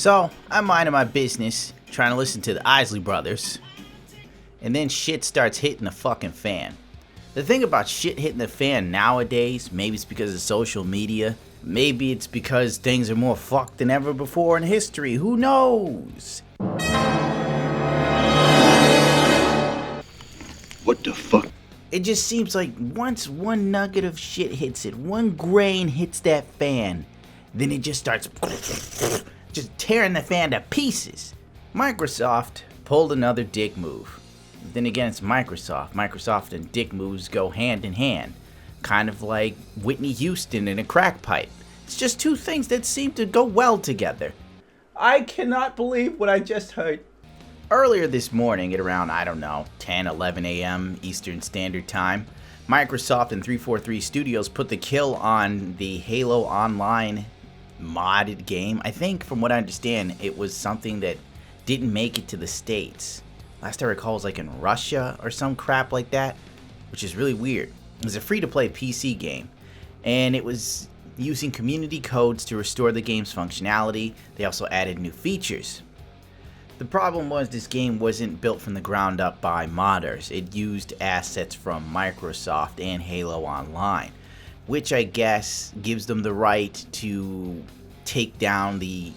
So, I'm minding my business, trying to listen to the Isley Brothers, and then shit starts hitting the fucking fan. The thing about shit hitting the fan nowadays, maybe it's because of social media, maybe it's because things are more fucked than ever before in history, who knows? What the fuck? It just seems like once one nugget of shit hits it, one grain hits that fan, then it just starts just tearing the fan to pieces. Microsoft pulled another dick move. Then again, it's Microsoft. Microsoft and dick moves go hand in hand. Kind of like Whitney Houston and a crack pipe. It's just two things that seem to go well together. I cannot believe what I just heard. Earlier this morning at around, 10, 11 a.m. Eastern Standard Time, Microsoft and 343 Studios put the kill on the Halo Online modded game. I think, from what I understand, it was something that didn't make it to the States. Last I recall, it was like in Russia or some crap like that, which is really weird. It was a free-to-play PC game, and it was using community codes to restore the game's functionality. They also added new features. The problem was this game wasn't built from the ground up by modders. It used assets from Microsoft and Halo Online, which I guess gives them the right to take down the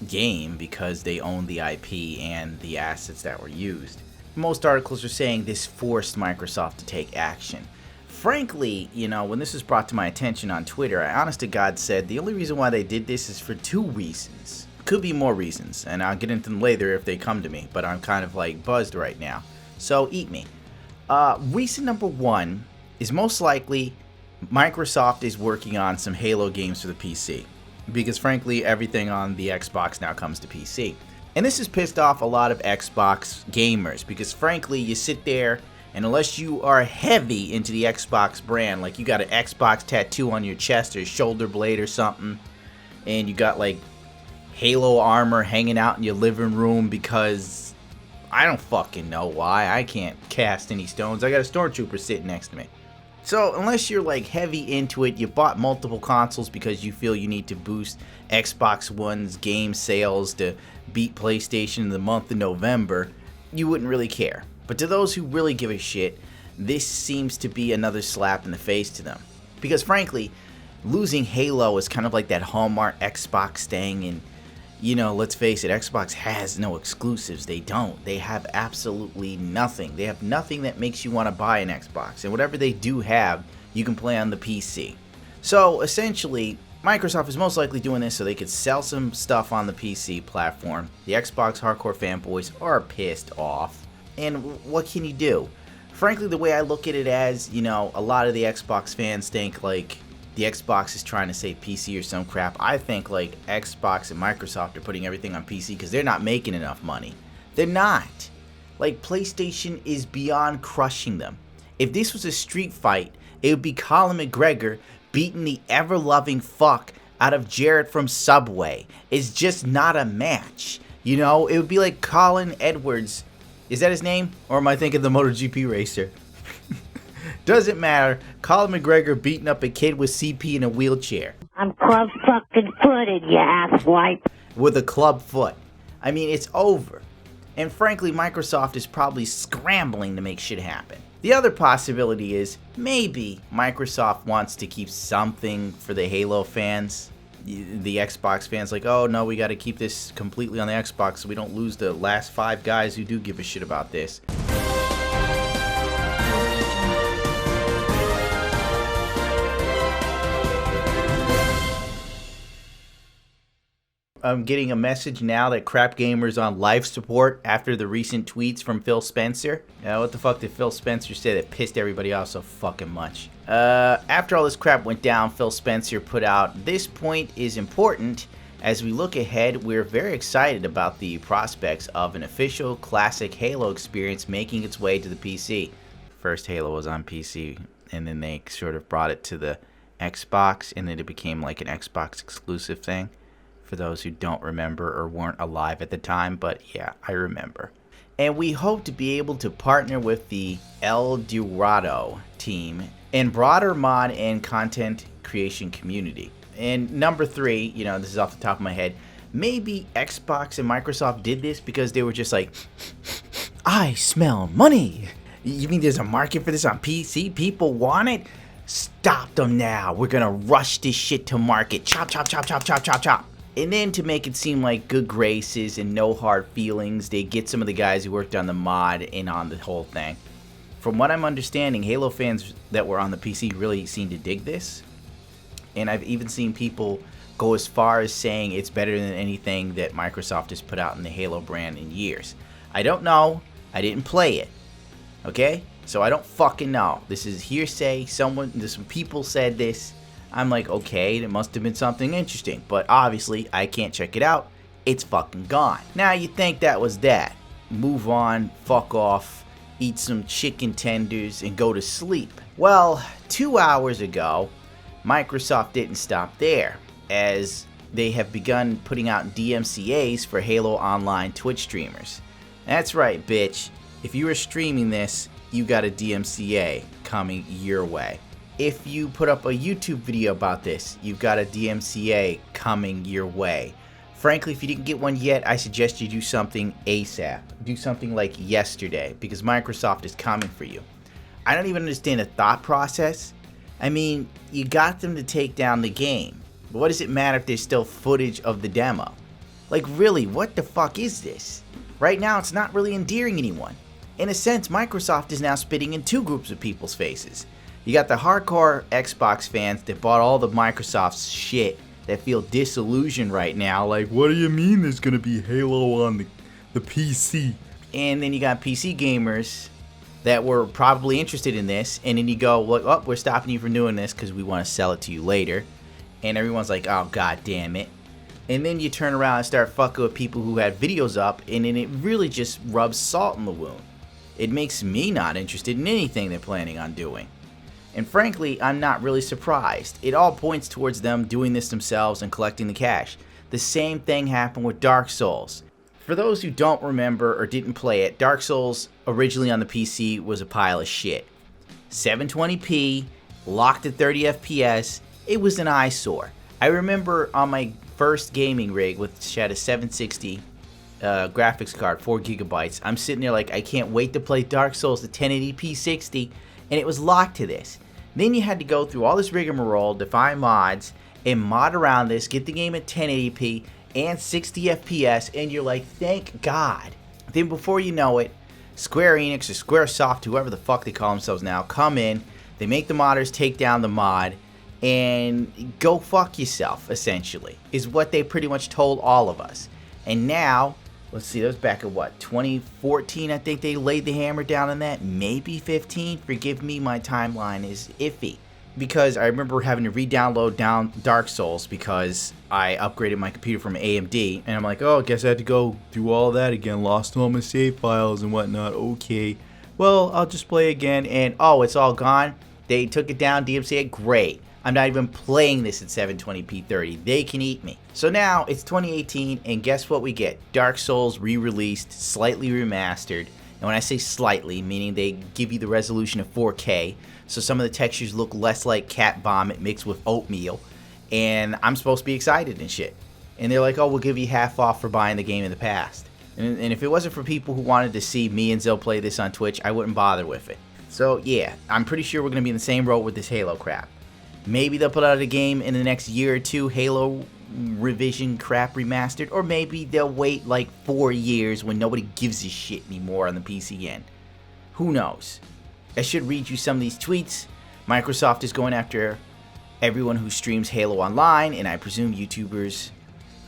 game because they own the IP and the assets that were used. Most articles are saying this forced Microsoft to take action. Frankly, when this was brought to my attention on Twitter, I honest to God said the only reason why they did this is for two reasons. Could be more reasons, and I'll get into them later if they come to me, but I'm kind of like buzzed right now. So eat me. Reason number one is most likely Microsoft is working on some Halo games for the PC. Because frankly, everything on the Xbox now comes to PC. And this has pissed off a lot of Xbox gamers, because frankly, you sit there, and unless you are heavy into the Xbox brand, like you got an Xbox tattoo on your chest or shoulder blade or something, and you got like Halo armor hanging out in your living room because I don't fucking know why. I can't cast any stones. I got a stormtrooper sitting next to me. So unless you're like heavy into it, you bought multiple consoles because you feel you need to boost Xbox One's game sales to beat PlayStation in the month of November, you wouldn't really care. But to those who really give a shit, this seems to be another slap in the face to them. Because frankly, losing Halo is kind of like that Hallmark Xbox thing, and let's face it, Xbox has no exclusives. They don't. They have absolutely nothing. They have nothing that makes you want to buy an Xbox. And whatever they do have, you can play on the PC. So essentially, Microsoft is most likely doing this so they could sell some stuff on the PC platform. The Xbox hardcore fanboys are pissed off. And what can you do? Frankly, the way I look at it as, a lot of the Xbox fans think like the Xbox is trying to save PC or some crap. I think like Xbox and Microsoft are putting everything on PC because they're not making enough money. They're not. Like, PlayStation is beyond crushing them. If this was a street fight, it would be Colin McGregor beating the ever-loving fuck out of Jared from Subway. It's just not a match. It would be like Colin Edwards. Is that his name? Or am I thinking the MotoGP racer? Doesn't matter. Colin McGregor beating up a kid with CP in a wheelchair. I'm club fucking footed, you asswipe. With a club foot. I mean, it's over. And frankly, Microsoft is probably scrambling to make shit happen. The other possibility is maybe Microsoft wants to keep something for the Halo fans. The Xbox fans like, oh no, we got to keep this completely on the Xbox so we don't lose the last 5 guys who do give a shit about this. I'm getting a message now that Crap Gamer's on life support after the recent tweets from Phil Spencer. What the fuck did Phil Spencer say that pissed everybody off so fucking much? After all this crap went down, Phil Spencer put out, "This point is important. As we look ahead, we're very excited about the prospects of an official classic Halo experience making its way to the PC." First Halo was on PC, and then they sort of brought it to the Xbox, and then it became like an Xbox exclusive thing. For those who don't remember or weren't alive at the time, but yeah, I remember. And we hope to be able to partner with the ElDewrito team and broader mod and content creation community. And number 3, this is off the top of my head, Maybe Xbox and Microsoft did this because they were just like, I smell money. You mean there's a market for this on PC? People want it? Stop them now. We're gonna rush this shit to market. Chop, chop, chop, chop, chop, chop, chop. And then to make it seem like good graces and no hard feelings, they get some of the guys who worked on the mod in on the whole thing. From what I'm understanding, Halo fans that were on the PC really seem to dig this. And I've even seen people go as far as saying it's better than anything that Microsoft has put out in the Halo brand in years. I don't know. I didn't play it. Okay? So I don't fucking know. This is hearsay. Some people said this. I'm like, okay, it must have been something interesting. But obviously, I can't check it out. It's fucking gone. Now, you think that was that. Move on, fuck off, eat some chicken tenders, and go to sleep. Well, 2 hours ago, Microsoft didn't stop there, as they have begun putting out DMCAs for Halo Online Twitch streamers. That's right, bitch. If you are streaming this, you got a DMCA coming your way. If you put up a YouTube video about this, you've got a DMCA coming your way. Frankly, if you didn't get one yet, I suggest you do something ASAP. Do something like yesterday, because Microsoft is coming for you. I don't even understand the thought process. I mean, you got them to take down the game. But what does it matter if there's still footage of the demo? Like, really, what the fuck is this? Right now, it's not really endearing anyone. In a sense, Microsoft is now spitting in two groups of people's faces. You got the hardcore Xbox fans that bought all the Microsoft's shit that feel disillusioned right now, like, what do you mean there's gonna be Halo on the PC? And then you got PC gamers that were probably interested in this, and then you go, well, oh, we're stopping you from doing this because we want to sell it to you later. And everyone's like, oh, god damn it. And then you turn around and start fucking with people who had videos up, and then it really just rubs salt in the wound. It makes me not interested in anything they're planning on doing. And frankly, I'm not really surprised. It all points towards them doing this themselves and collecting the cash. The same thing happened with Dark Souls. For those who don't remember or didn't play it, Dark Souls originally on the PC was a pile of shit. 720p, locked at 30 FPS, it was an eyesore. I remember on my first gaming rig, which had a 760 graphics card, 4 gigabytes, I'm sitting there like, I can't wait to play Dark Souls at 1080p 60, and it was locked to this. Then you had to go through all this rigmarole, define mods, and mod around this, get the game at 1080p and 60 FPS, and you're like, thank God. Then before you know it, Square Enix or Squaresoft, whoever the fuck they call themselves now, come in, they make the modders take down the mod, and go fuck yourself, essentially, is what they pretty much told all of us. And now, let's see, that was back at what, 2014, I think they laid the hammer down on that, maybe 15, forgive me, my timeline is iffy. Because I remember having to re-download Dark Souls because I upgraded my computer from AMD, and I'm like, oh, I guess I had to go through all that again, lost all my save files and whatnot, okay. Well, I'll just play again, and oh, it's all gone. They took it down, DMCA, great. I'm not even playing this at 720p 30. They can eat me. So now it's 2018, and guess what we get? Dark Souls re-released, slightly remastered. And when I say slightly, meaning they give you the resolution of 4K, so some of the textures look less like cat vomit mixed with oatmeal. And I'm supposed to be excited and shit. And they're like, oh, we'll give you half off for buying the game in the past. And if it wasn't for people who wanted to see me and Zill play this on Twitch, I wouldn't bother with it. So yeah, I'm pretty sure we're going to be in the same road with this Halo crap. Maybe they'll put out a game in the next year or two, Halo revision crap remastered, or maybe they'll wait like 4 years when nobody gives a shit anymore on the PC end. Who knows? I should read you some of these tweets. Microsoft is going after everyone who streams Halo Online, and I presume YouTubers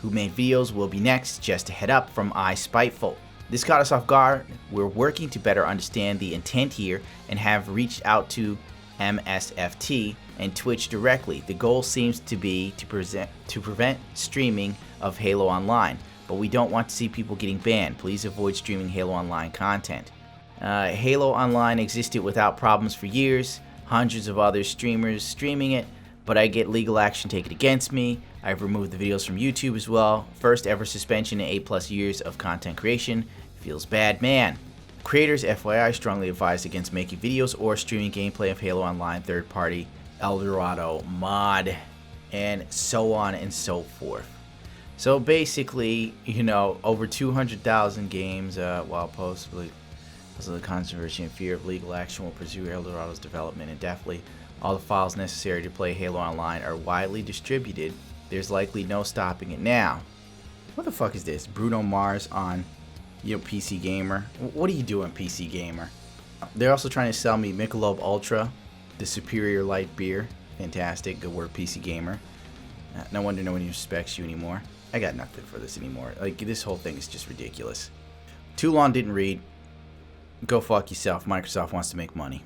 who made videos will be next. Just a head up from iSpiteful. This caught us off guard. We're working to better understand the intent here and have reached out to MSFT and Twitch directly. The goal seems to be to prevent streaming of Halo Online, but we don't want to see people getting banned. Please avoid streaming Halo Online content. Halo Online existed without problems for years. Hundreds of other streamers streaming it, but I get legal action taken against me. I've removed the videos from YouTube as well. First ever suspension in 8+ years of content creation. Feels bad, man. Creators, FYI, strongly advised against making videos or streaming gameplay of Halo Online third-party ElDewrito mod, and so on and so forth. So basically, you know, over 200,000 games, while possibly because of the controversy and fear of legal action will pursue ElDewrito's development indefinitely. All the files necessary to play Halo Online are widely distributed. There's likely no stopping it now. What the fuck is this? Bruno Mars on, you know, PC Gamer. What are you doing, PC Gamer? They're also trying to sell me Michelob Ultra, the superior light beer. Fantastic. Good work, PC Gamer. No wonder no one respects you anymore. I got nothing for this anymore. Like, this whole thing is just ridiculous. Too long didn't read. Go fuck yourself. Microsoft wants to make money.